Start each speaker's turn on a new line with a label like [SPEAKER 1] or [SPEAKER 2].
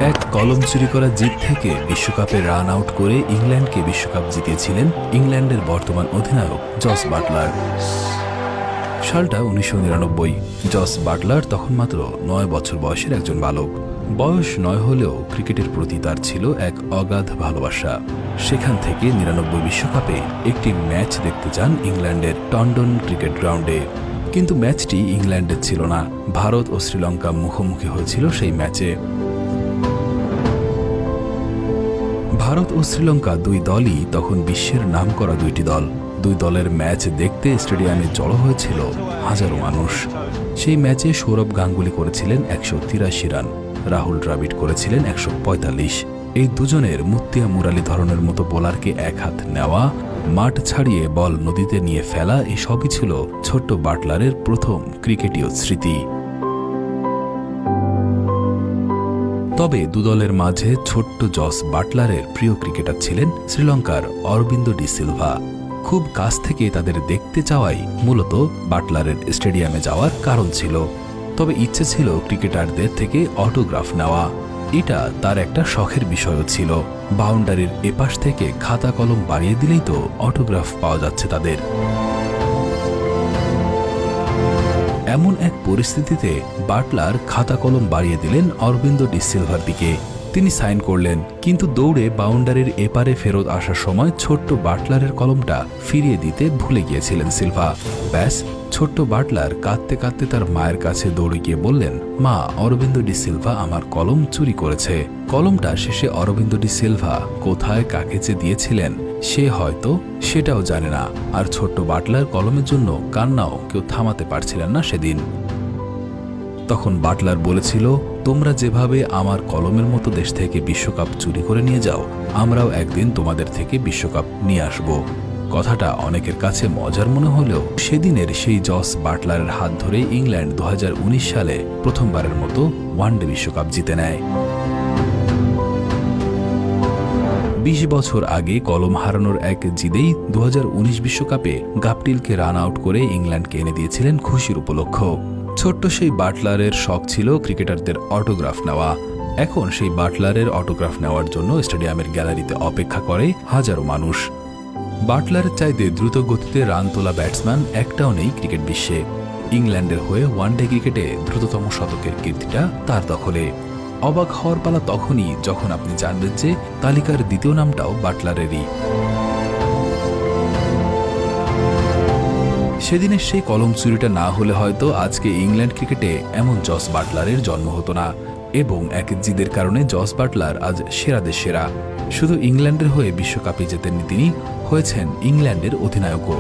[SPEAKER 1] এক কলম চুরি করা জিত থেকে বিশ্বকাপে রান আউট করে ইংল্যান্ডকে বিশ্বকাপ জিতিয়েছিলেন ইংল্যান্ডের বর্তমান অধিনায়ক জস বাটলার। সালটা 1999। জস বাটলার তখন মাত্র 9 বছর বয়সের একজন বালক। বয়স 9 হলেও ক্রিকেটের প্রতি তার ছিল এক অগাধ ভালোবাসা। সেখান থেকে 99 বিশ্বকাপে একটি ম্যাচ দেখতে যান ইংল্যান্ডের টন্ডন ক্রিকেট গ্রাউন্ডে। কিন্তু ম্যাচটি ইংল্যান্ডের ছিল না, ভারত ও শ্রীলঙ্কা মুখোমুখি হয়েছিল সেই ম্যাচে। ভারত ও শ্রীলঙ্কা দুই দলই তখন বিশ্বের নামকরা দুইটি দল। দুই দলের ম্যাচ দেখতে স্টেডিয়ামে জড়ো হয়েছিল হাজারো মানুষ। সেই ম্যাচে সৌরভ গাঙ্গুলি করেছিলেন 183 রান, রাহুল দ্রাবিড় করেছিলেন 145। এই দুজনের মুত্তিয়া মুরালি ধরনের মতো বোলারকে এক হাত নেওয়া, মাঠ ছাড়িয়ে বল নদীতে নিয়ে ফেলা, এই সবই ছিল ছোট্ট বাটলারের প্রথম ক্রিকেটীয় স্মৃতি। তবে দুদলের মাঝে ছোট্ট জস বাটলারের প্রিয় ক্রিকেটার ছিলেন শ্রীলঙ্কার অরবিন্দ ডি সিলভা। খুব কাছ থেকে তাদের দেখতে চাওয়াই মূলত বাটলারের স্টেডিয়ামে যাওয়ার কারণ ছিল। তবে ইচ্ছে ছিল ক্রিকেটারদের থেকে অটোগ্রাফ নেওয়া। এটা তার একটা শখের বিষয়ও ছিল। বাউন্ডারির এপাশ থেকে খাতা কলম বাড়িয়ে দিলেই তো অটোগ্রাফ পাওয়া যাচ্ছে তাদের। এমন এক পরিস্থিতিতে বাটলার খাতা কলম বাড়িয়ে দিলেন অরবিন্দ ডি সিলভার দিকে। তিনি সাইন করলেন, কিন্তু দৌড়ে বাউন্ডারির এপারে ফেরত আসার সময় ছোট্ট বাটলারের কলমটা ফিরিয়ে দিতে ভুলে গিয়েছিলেন সিলভা। ব্যাস, ছোট্ট বাটলার কাঁদতে কাঁদতে তার মায়ের কাছে দৌড়ে গিয়ে বললেন, মা, অরবিন্দ ডি সিলভা আমার কলম চুরি করেছে। কলমটা শেষে অরবিন্দ ডি সিলভা কোথায় কাকে যে দিয়েছিলেন সে হয়তো সেটাও জানে না। আর ছোট্ট বাটলার কলমের জন্য কান্নাও কেউ থামাতে পারছিলেন না সেদিন। তখন বাটলার বলেছিল, তোমরা যেভাবে আমার কলমের মতো দেশ থেকে বিশ্বকাপ চুরি করে নিয়ে যাও, আমরাও একদিন তোমাদের থেকে বিশ্বকাপ নিয়ে আসব। কথাটা অনেকের কাছে মজার মনে হলেও সেদিনের সেই জস বাটলারের হাত ধরে ইংল্যান্ড 2019 সালে প্রথমবারের মতো ওয়ানডে বিশ্বকাপ জিতে নেয়। 20 বছর আগে কলম হারানোর এক জিদেই 2019 বিশ্বকাপে গাপটিলকে রান আউট করে ইংল্যান্ডকে এনে দিয়েছিলেন খুশির উপলক্ষ। ছোট্ট সেই বাটলারের শখ ছিল ক্রিকেটারদের অটোগ্রাফ নেওয়া। এখন সেই বাটলারের অটোগ্রাফ নেওয়ার জন্য স্টেডিয়ামের গ্যালারিতে অপেক্ষা করে হাজারো মানুষ। বাটলারের চাইতে দ্রুত গতিতে রান তোলা ব্যাটসম্যান একটাও নেই ক্রিকেট বিশ্বে। ইংল্যান্ডের হয়ে ওয়ানডে ক্রিকেটে দ্রুততম শতকের কীর্তিটা তার দখলে। অবাক হওয়ার পালা তখনই যখন আপনি জানবেন যে তালিকার দ্বিতীয় নামটাও বাটলারেরই। সেদিনের সেই কলম চুরিটা না হলে হয়তো আজকে ইংল্যান্ড ক্রিকেটে এমন জস বাটলারের জন্ম হতো না। এবং এক জিদের কারণে জস বাটলার আজ সেরাদের সেরা। শুধু ইংল্যান্ডের হয়ে বিশ্বকাপে জেতেননি, তিনি হয়েছেন ইংল্যান্ডের অধিনায়কও।